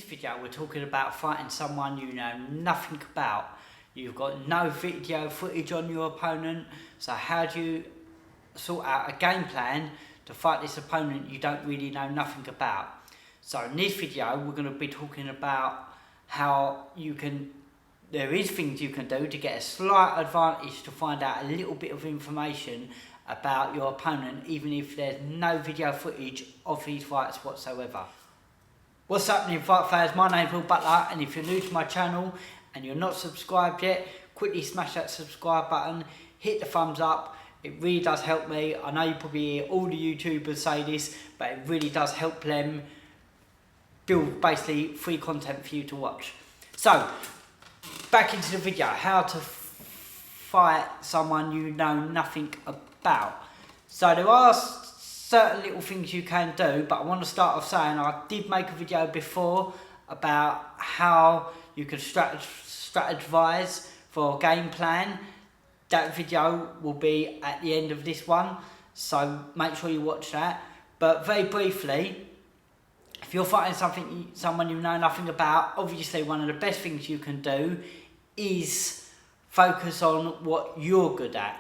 this video we're talking about fighting someone you know nothing about. You've got no video footage on your opponent, so how do you sort out a game plan to fight this opponent you don't really know nothing about? So in this video we're going to be talking about how there is things you can do to get a slight advantage to find out a little bit of information about your opponent, even if there's no video footage of these fights whatsoever. What's happening, fight fans? My name's Will Butler, and if you're new to my channel and you're not subscribed yet, quickly smash that subscribe button, hit the thumbs up. It really does help me. I know you probably hear all the YouTubers say this, but it really does help them build basically free content for you to watch. So, back into the video, how to fight someone you know nothing about. So there are certain little things you can do, but I want to start off saying I did make a video before about how you can strategize for a game plan. That video will be at the end of this one, so make sure you watch that. But very briefly, if you're fighting someone you know nothing about, obviously one of the best things you can do is focus on what you're good at.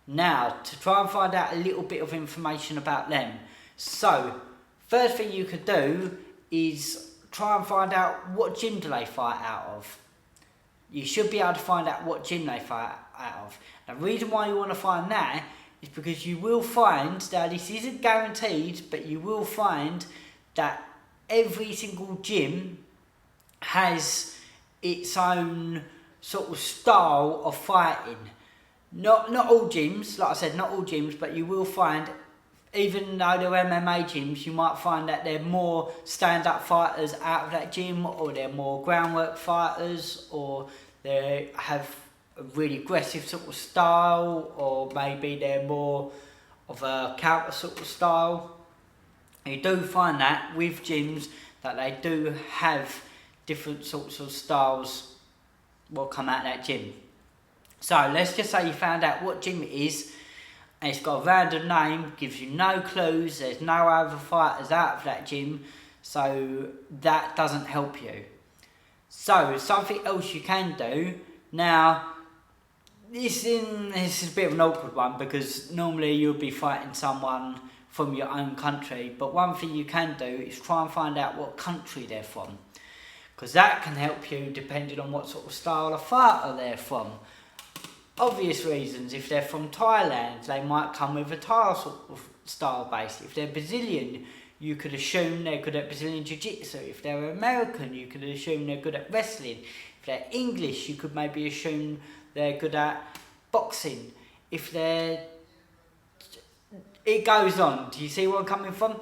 Now, to try and find out a little bit of information about them. So, first thing you could do is try and find out what gym do they fight out of. You should be able to find out what gym they fight out of. The reason why you want to find that is because you will find, now this isn't guaranteed, but you will find that every single gym has its own sort of style of fighting. Not all gyms, like I said, not all gyms, but you will find, even though they're MMA gyms, you might find that they're more stand-up fighters out of that gym, or they're more groundwork fighters, or they have a really aggressive sort of style, or maybe they're more of a counter sort of style. You do find that with gyms that they do have different sorts of styles will come out of that gym. So let's just say you found out what gym it is, and it's got a random name, gives you no clues, there's no other fighters out of that gym, so that doesn't help you. So something else you can do, now this is a bit of an awkward one because normally you'll be fighting someone from your own country, but one thing you can do is try and find out what country they're from, because that can help you depending on what sort of style of fighter they're from. Obvious reasons, if they're from Thailand, they might come with a Thai sort of style base. If they're Brazilian, you could assume they're good at Brazilian Jiu-Jitsu. If they're American, you could assume they're good at wrestling. If they're English, you could maybe assume they're good at boxing. If they're... It goes on. Do you see where I'm coming from?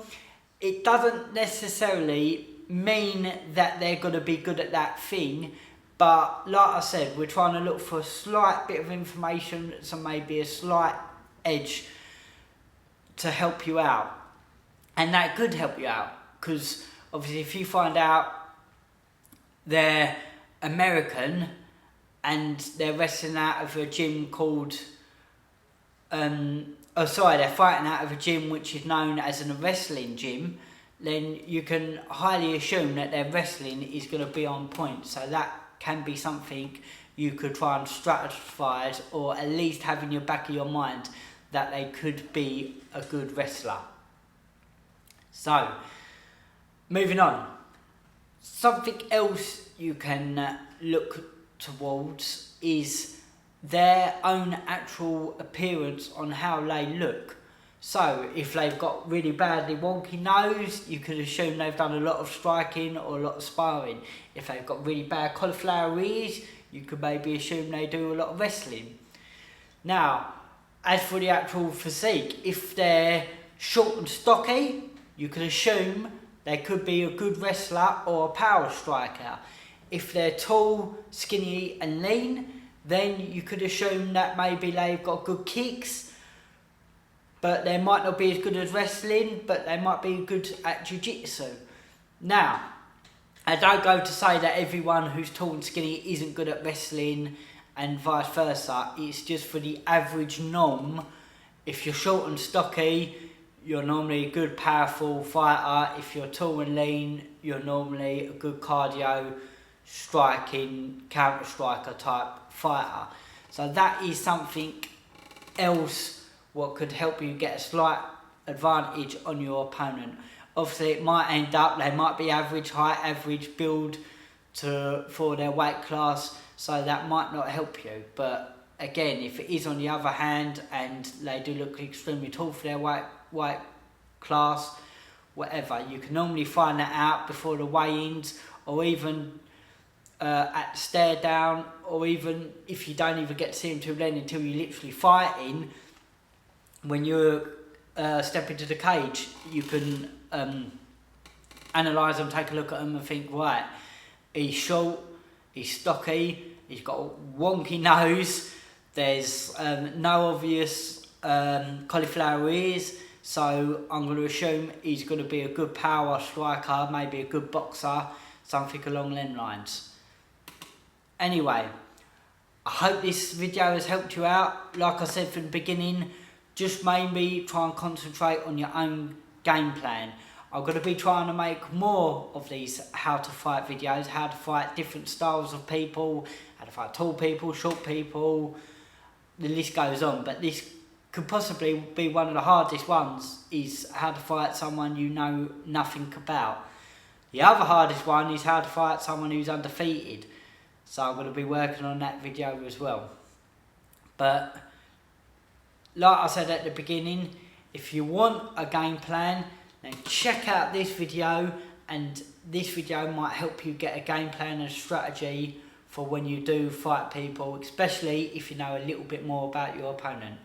It doesn't necessarily mean that they're going to be good at that thing, but like I said, we're trying to look for a slight bit of information, so maybe a slight edge to help you out. And that could help you out, because obviously if you find out they're American and they're wrestling out of a gym called... they're fighting out of a gym which is known as a wrestling gym, then you can highly assume that their wrestling is going to be on point. So that can be something you could try and strategize, or at least have in your back of your mind that they could be a good wrestler. So, moving on. Something else you can look towards is their own actual appearance on how they look. So if they've got really badly wonky nose, you could assume they've done a lot of striking or a lot of sparring. If they've got really bad cauliflower ears, you could maybe assume they do a lot of wrestling. Now, as for the actual physique, if they're short and stocky, you could assume they could be a good wrestler or a power striker. If they're tall, skinny and lean, then you could assume that maybe they've got good kicks, but they might not be as good at wrestling, but they might be good at jiu-jitsu. Now, I don't go to say that everyone who's tall and skinny isn't good at wrestling and vice versa. It's just for the average norm. If you're short and stocky, you're normally a good powerful fighter. If you're tall and lean, you're normally a good cardio, striking, counter striker type fighter. So that is something else what could help you get a slight advantage on your opponent. Obviously it might end up, they might be average height, average build for their weight class, so that might not help you. But again, if it is on the other hand and they do look extremely tall for their weight class, whatever, you can normally find that out before the weigh-ins, or even at the stare down, or even if you don't even get to see them till then, until you're literally fighting. When you step into the cage, you can analyse them, take a look at them and think, right, he's short, he's stocky, he's got a wonky nose, there's no obvious cauliflower ears, so I'm going to assume he's going to be a good power striker, maybe a good boxer, something along them lines. Anyway, I hope this video has helped you out. Like I said from the beginning, just maybe try and concentrate on your own game plan. I'm going to be trying to make more of these how to fight videos, how to fight different styles of people, how to fight tall people, short people, the list goes on. But this could possibly be one of the hardest ones, is how to fight someone you know nothing about. The other hardest one is how to fight someone who's undefeated. So I'm going to be working on that video as well. But like I said at the beginning, if you want a game plan, then check out this video, and this video might help you get a game plan and strategy for when you do fight people, especially if you know a little bit more about your opponent.